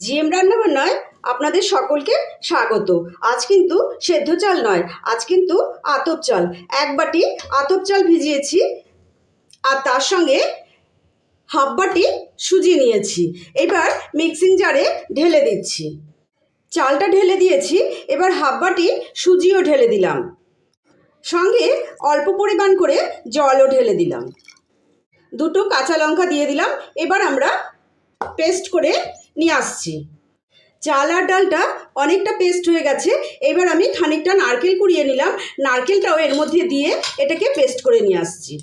GM রান্নাবান্নায় আপনাদের সকলকে স্বাগত। আজ কিন্তু সেদ্ধ চাল নয়, আজ কিন্তু আতপ চাল। এক বাটি আতপ চাল ভিজিয়েছি আর তার সঙ্গে হাফ বাটি সুজি নিয়েছি। এবার মিক্সিং জারে ঢেলে দিচ্ছি। চালটা ঢেলে দিয়েছি, এবার হাফ বাটি সুজিও ঢেলে দিলাম, সঙ্গে অল্প পরিমাণ করে জলও ঢেলে দিলাম। দুটো কাঁচা লঙ্কা দিয়ে দিলাম। এবার আমরা পেস্ট করে নিয়ে আসছি। চাল আর ডালটা অনেকটা পেস্ট হয়ে গেছে। এবার আমি খানিকটা নারকেল কুড়িয়ে নিলাম, নারকেলটাও এর মধ্যে দিয়ে এটাকে পেস্ট করে নিয়ে আসছি।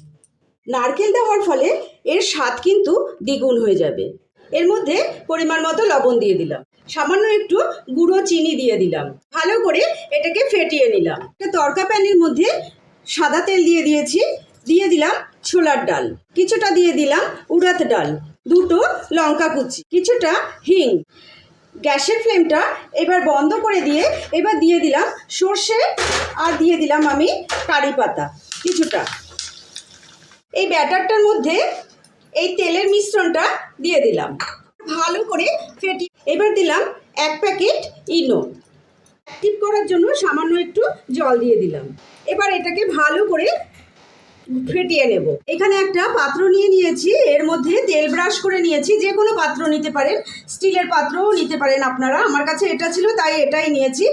নারকেল দেওয়ার ফলে এর স্বাদ কিন্তু দ্বিগুণ হয়ে যাবে। এর মধ্যে পরিমাণ মতো লবণ দিয়ে দিলাম, সামান্য একটু গুঁড়ো চিনি দিয়ে দিলাম। ভালো করে এটাকে ফেটিয়ে নিলাম। একটা তড়কা প্যানের মধ্যে সাদা তেল দিয়ে দিয়েছি, দিয়ে দিলাম ছোলার ডাল, কিছুটা দিয়ে দিলাম উড়াদ ডাল, দুটো লঙ্কা কুচি, কিছুটা হিং। গ্যাসের ফ্লেমটা এবার বন্ধ করে দিয়ে এবার দিয়ে দিলাম সর্ষে আর দিয়ে দিলাম আমি কারি পাতা কিছুটা। এই ব্যাটারটার মধ্যে এই তেলের মিশ্রণটা দিয়ে দিলাম, ভালো করে ফেটি। এবার দিলাম 1 প্যাকেট ইনো। অ্যাক্টিভ করার জন্য সামান্য একটু জল দিয়ে দিলাম। এবার এটাকে ভালো করে ফেটিয়ে নেব। এখানে একটা পাত্র নিয়ে নিয়েছি, এর মধ্যে তেল ব্রাশ করে নিয়েছি। যে কোনো পাত্র নিতে পারেন, স্টিলের পাত্রও নিতে পারেন আপনারা। আমার কাছে এটা ছিল তাই এটাই নিয়েছি।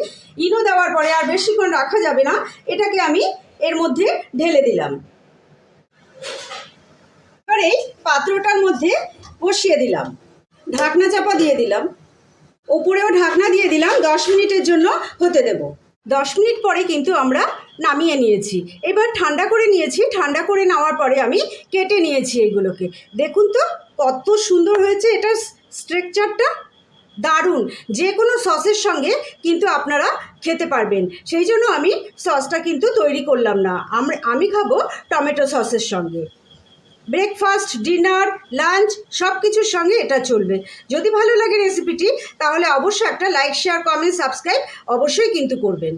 ইনো দেওয়ার পরে আর বেশিক্ষণ রাখা যাবে না, এটাকে আমি এর মধ্যে ঢেলে দিলাম। এবার এই পাত্রটার মধ্যে বসিয়ে দিলাম, ঢাকনা চাপা দিয়ে দিলাম, ওপরেও ঢাকনা দিয়ে দিলাম। 10 মিনিটের জন্য হতে দেব। 10 মিনিট পরে কিন্তু আমরা নামিয়ে নিয়েছি। এবার ঠান্ডা করে নিয়েছি। ঠান্ডা করে নেওয়ার পরে আমি কেটে নিয়েছি এইগুলোকে। দেখুন তো কত সুন্দর হয়েছে, এটার স্ট্রাকচারটা দারুণ। যে কোনো সসের সঙ্গে কিন্তু আপনারা খেতে পারবেন। সেই জন্য আমি সসটা কিন্তু তৈরি করলাম না, আমি খাবো টমেটো সসের সঙ্গে। ব্রেকফাস্ট, ডিনার, লাঞ্চ সব কিছুর সঙ্গে এটা চলবে। যদি ভালো লাগে রেসিপিটি, তাহলে অবশ্যই একটা লাইক, শেয়ার, কমেন্ট, সাবস্ক্রাইব অবশ্যই কিন্তু করবেন।